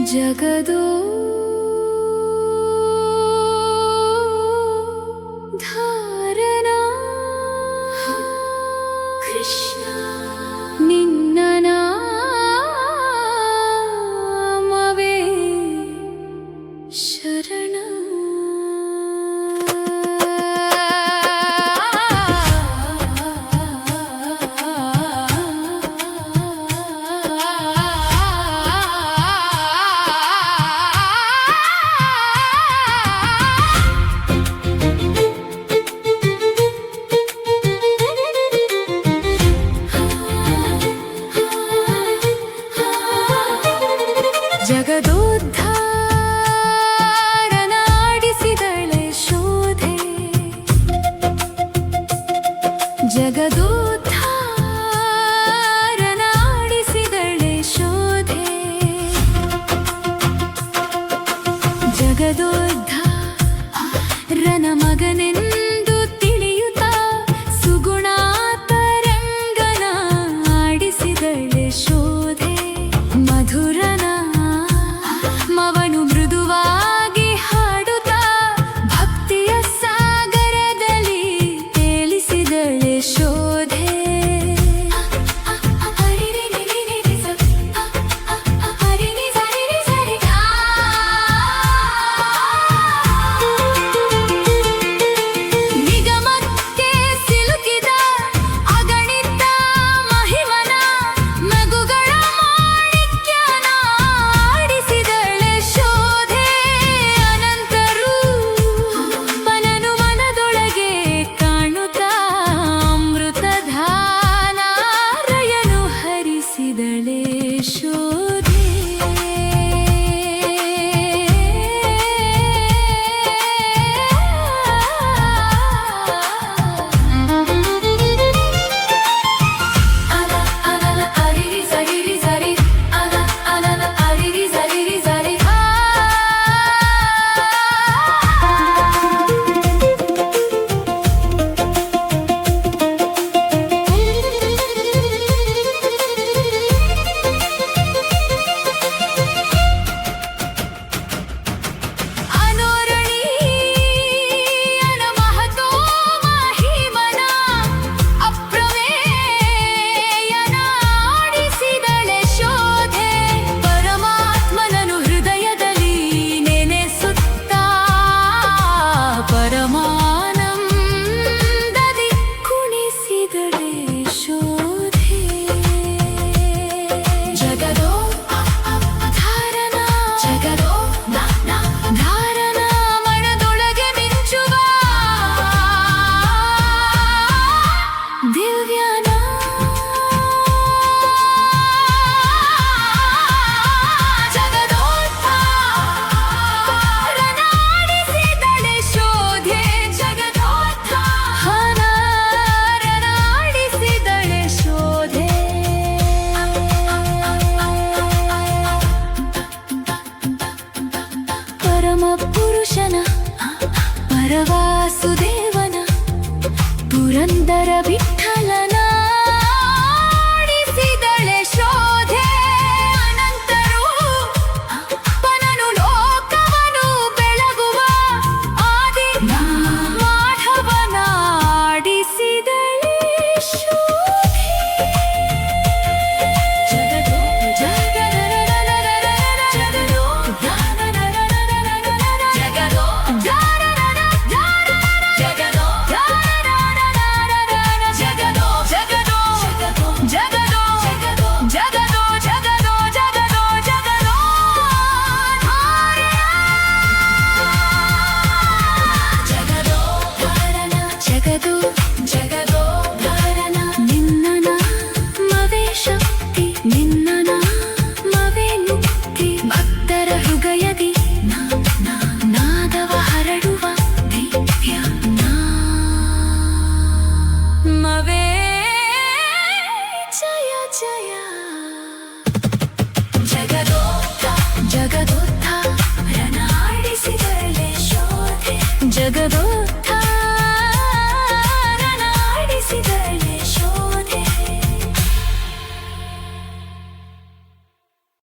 ಜಗದೋ ಧಾರಣ ಕೃಷ್ಣ ನಿನ್ನ ನಾಮವೇ ಶರಣ ಜಗದೋದ್ಧಾರನಾಡಿಸಿದಳೆ ಶೋಧೆ ಜಗದೋದ್ಧಾರನಾಡಿಸಿದಳೆ ಶೋಧೆ ಜಗದೋದ್ಧಾರನ ಮಗನೆಂದು ತಿಳಿಯುತ್ತಾ ಸುಗುಣಾತರಂಗನ ಆಡಿಸಿದಳೆ ಶೋಧೆ ಮಧುರನ ಮವನು ಮೃದುವಾಗಿ ಹಾಡುತ್ತಾ ಭಕ್ತಿಯ ಸಾಗರದಲ್ಲಿ ತೇಲಿಸಿದಳೆ ಶೋಧೆ ನಿಗಮಕ್ಕೆ ಸಿಲುಕಿದ ಅಗಣಿತ ಮಹಿಮನ ಮಗುಗಳ ಮಾಣಿಕ್ಯನ ಆಡಿಸಿದಳೆ ಶೋಧೆ ಅನಂತರು ಮನನು ಮನದೊಳಗೆ ಕಾಣುತ್ತಾ ಅಮೃತಧಾನಾರಯನು ಹರಿಸಿದಳೆ ಶೋಧೆ ಅನೋರಣೀಯನ ಮಹತೋ ಮಹಿಮನ ಅಪ್ರಮೇಯನ ಆಡಿಸಿದಳೆ ಶೋಧೆ ಪರಮಾತ್ಮನನು ಹೃದಯದಲ್ಲಿ ನೆನೆಸುತ್ತಾ ಪರಮಾನಂದದಿ ಕುಣಿಸಿದಳೆ ಶೋಧೆ ಜಗದೋ ಧಾರಣ ಜಗದೋ ಧಾರಣ ಮನದೊಳಗೆ ಮಿಂಚುವ ದಿವ್ಯನ ಜಗದೋದ್ಧಾರನಾಡಿಸಿದಳೆ ಶೋಧೆ ಜಗದೋದ್ಧಾರನಾಡಿಸಿದಳೆ ಶೋಧೆ ಪರಮ ಪುರುಷನ ಪರವಾಸುದೇವನ ಪುರಂದರ ವಿಠಲನ ಆಡಿಸಿದಳೆ ಶೋಧೆ ಅನಂತರು ಪನನು ಲೋಕವನು ಬೆಳಗುವ ಆದಿ ಮಾಧವನ ಆಡಿಸಿದಳೆ ಶೋಧೆ ಜಗದೋ ಜಗದೋ ಜಗದೋ